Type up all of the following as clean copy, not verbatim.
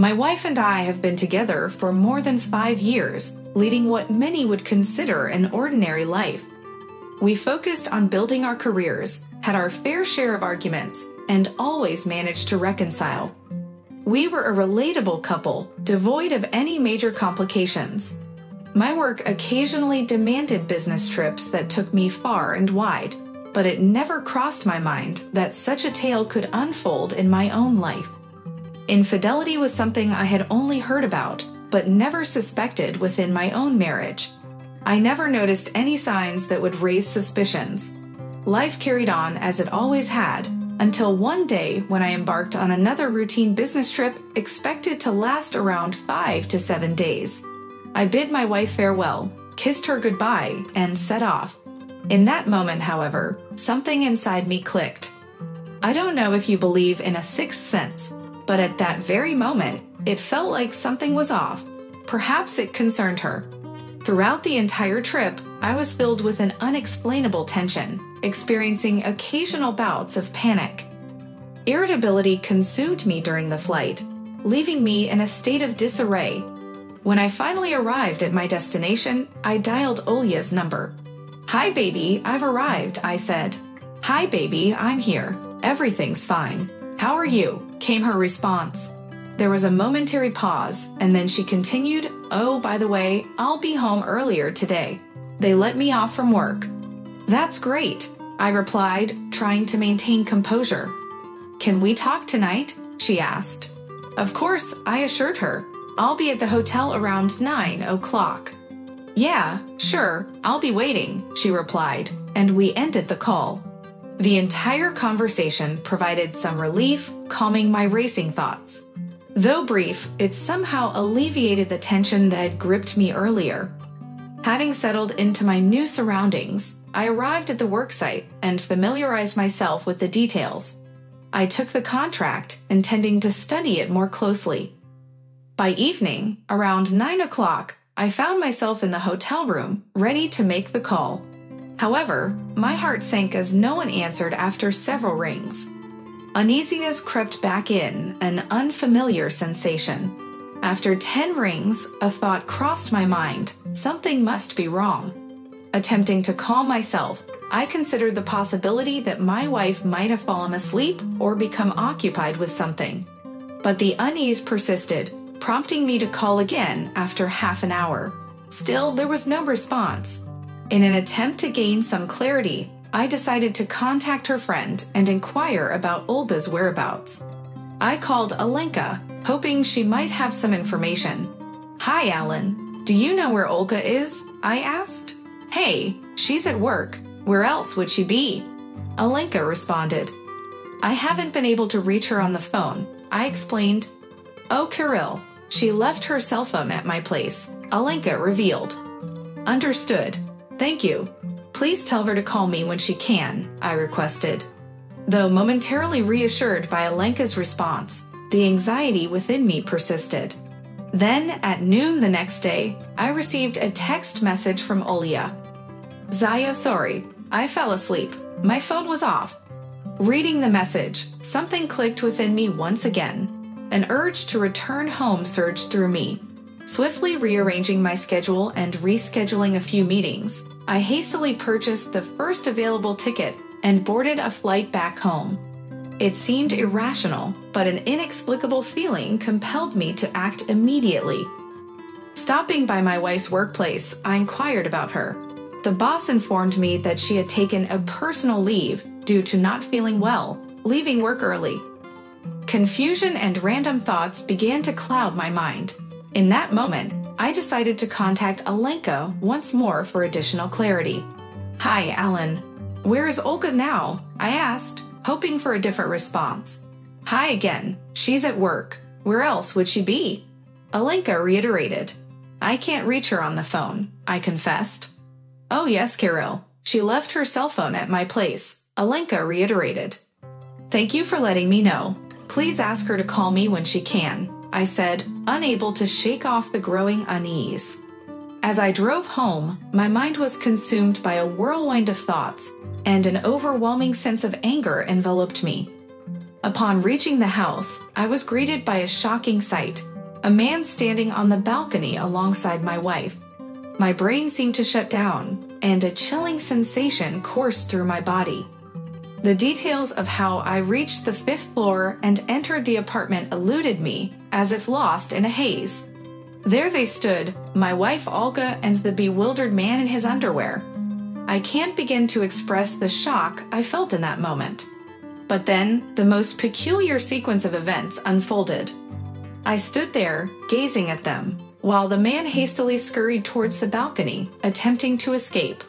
My wife and I have been together for more than 5 years, leading what many would consider an ordinary life. We focused on building our careers, had our fair share of arguments, and always managed to reconcile. We were a relatable couple, devoid of any major complications. My work occasionally demanded business trips that took me far and wide, but it never crossed my mind that such a tale could unfold in my own life. Infidelity was something I had only heard about, but never suspected within my own marriage. I never noticed any signs that would raise suspicions. Life carried on as it always had, until one day when I embarked on another routine business trip expected to last around 5 to 7 days. I bid my wife farewell, kissed her goodbye, and set off. In that moment, however, something inside me clicked. I don't know if you believe in a sixth sense, but at that very moment, it felt like something was off. Perhaps it concerned her. Throughout the entire trip, I was filled with an unexplainable tension, experiencing occasional bouts of panic. Irritability consumed me during the flight, leaving me in a state of disarray. When I finally arrived at my destination, I dialed Olya's number. "Hi, baby, I've arrived," I said. "Hi, baby, I'm here. Everything's fine. How are you?" came her response. There was a momentary pause, and then she continued, "Oh, by the way, I'll be home earlier today. They let me off from work." "That's great," I replied, trying to maintain composure. "Can we talk tonight?" she asked. Of course, I assured her. "I'll be at the hotel around 9 o'clock. "Yeah, sure, I'll be waiting," she replied, and we ended the call. The entire conversation provided some relief, calming my racing thoughts. Though brief, it somehow alleviated the tension that had gripped me earlier. Having settled into my new surroundings, I arrived at the worksite and familiarized myself with the details. I took the contract, intending to study it more closely. By evening, around 9 o'clock, I found myself in the hotel room, ready to make the call. However, my heart sank as no one answered after several rings. Uneasiness crept back in, an unfamiliar sensation. After 10 rings, a thought crossed my mind: something must be wrong. Attempting to calm myself, I considered the possibility that my wife might have fallen asleep or become occupied with something. But the unease persisted, prompting me to call again after half an hour. Still, there was no response. In an attempt to gain some clarity, I decided to contact her friend and inquire about Olga's whereabouts. I called Alenka, hoping she might have some information. "Hi, Alan. Do you know where Olga is?" I asked. "Hey, she's at work. Where else would she be?" Alenka responded. "I haven't been able to reach her on the phone," I explained. "Oh, Kirill, she left her cell phone at my place," Alenka revealed. "Understood. Thank you. Please tell her to call me when she can," I requested. Though momentarily reassured by Alenka's response, the anxiety within me persisted. Then, at noon the next day, I received a text message from Olya. "Zaya, sorry, I fell asleep. My phone was off." Reading the message, something clicked within me once again. An urge to return home surged through me. Swiftly rearranging my schedule and rescheduling a few meetings, I hastily purchased the first available ticket and boarded a flight back home. It seemed irrational, but an inexplicable feeling compelled me to act immediately. Stopping by my wife's workplace, I inquired about her. The boss informed me that she had taken a personal leave due to not feeling well, leaving work early. Confusion and random thoughts began to cloud my mind. In that moment, I decided to contact Alenka once more for additional clarity. "Hi, Alan. Where is Olga now?" I asked, hoping for a different response. "Hi again. She's at work. Where else would she be?" Alenka reiterated. "I can't reach her on the phone," I confessed. "Oh yes, Kirill. She left her cell phone at my place," Alenka reiterated. "Thank you for letting me know. Please ask her to call me when she can," I said, unable to shake off the growing unease. As I drove home, my mind was consumed by a whirlwind of thoughts, and an overwhelming sense of anger enveloped me. Upon reaching the house, I was greeted by a shocking sight: a man standing on the balcony alongside my wife. My brain seemed to shut down, and a chilling sensation coursed through my body. The details of how I reached the 5th floor and entered the apartment eluded me, as if lost in a haze. There they stood, my wife Olga and the bewildered man in his underwear. I can't begin to express the shock I felt in that moment. But then, the most peculiar sequence of events unfolded. I stood there, gazing at them, while the man hastily scurried towards the balcony, attempting to escape.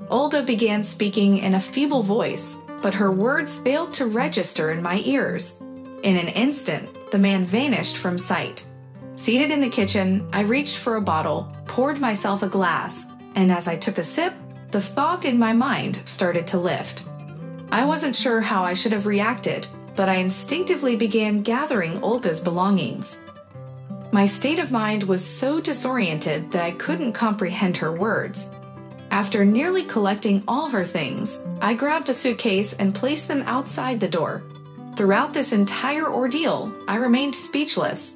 Olga began speaking in a feeble voice, but her words failed to register in my ears. In an instant, the man vanished from sight. Seated in the kitchen, I reached for a bottle, poured myself a glass, and as I took a sip, the fog in my mind started to lift. I wasn't sure how I should have reacted, but I instinctively began gathering Olga's belongings. My state of mind was so disoriented that I couldn't comprehend her words. After nearly collecting all her things, I grabbed a suitcase and placed them outside the door. Throughout this entire ordeal, I remained speechless.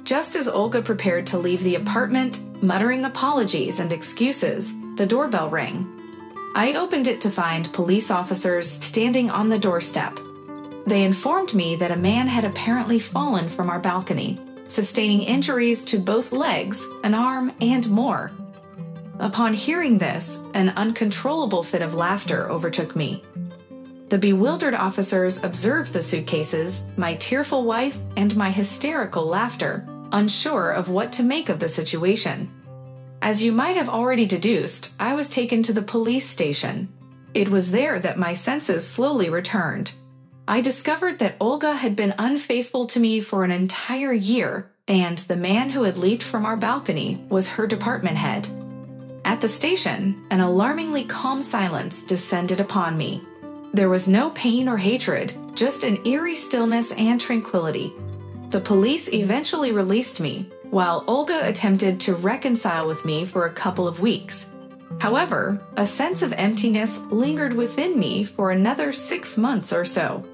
Just as Olga prepared to leave the apartment, muttering apologies and excuses, the doorbell rang. I opened it to find police officers standing on the doorstep. They informed me that a man had apparently fallen from our balcony, sustaining injuries to both legs, an arm, and more. Upon hearing this, an uncontrollable fit of laughter overtook me. The bewildered officers observed the suitcases, my tearful wife, and my hysterical laughter, unsure of what to make of the situation. As you might have already deduced, I was taken to the police station. It was there that my senses slowly returned. I discovered that Olga had been unfaithful to me for an entire year, and the man who had leaped from our balcony was her department head. At the station, an alarmingly calm silence descended upon me. There was no pain or hatred, just an eerie stillness and tranquility. The police eventually released me, while Olga attempted to reconcile with me for a couple of weeks. However, a sense of emptiness lingered within me for another 6 months or so.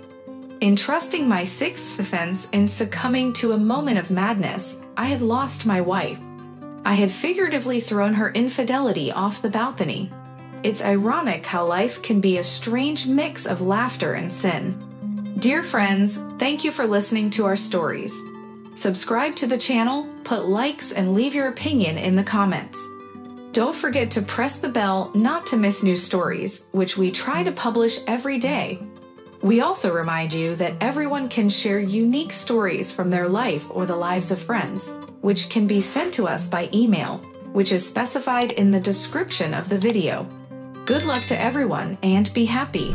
Entrusting my sixth sense in succumbing to a moment of madness, I had lost my wife. I had figuratively thrown her infidelity off the balcony. It's ironic how life can be a strange mix of laughter and sin. Dear friends, thank you for listening to our stories. Subscribe to the channel, put likes, and leave your opinion in the comments. Don't forget to press the bell not to miss new stories, which we try to publish every day. We also remind you that everyone can share unique stories from their life or the lives of friends, which can be sent to us by email, which is specified in the description of the video. Good luck to everyone and be happy.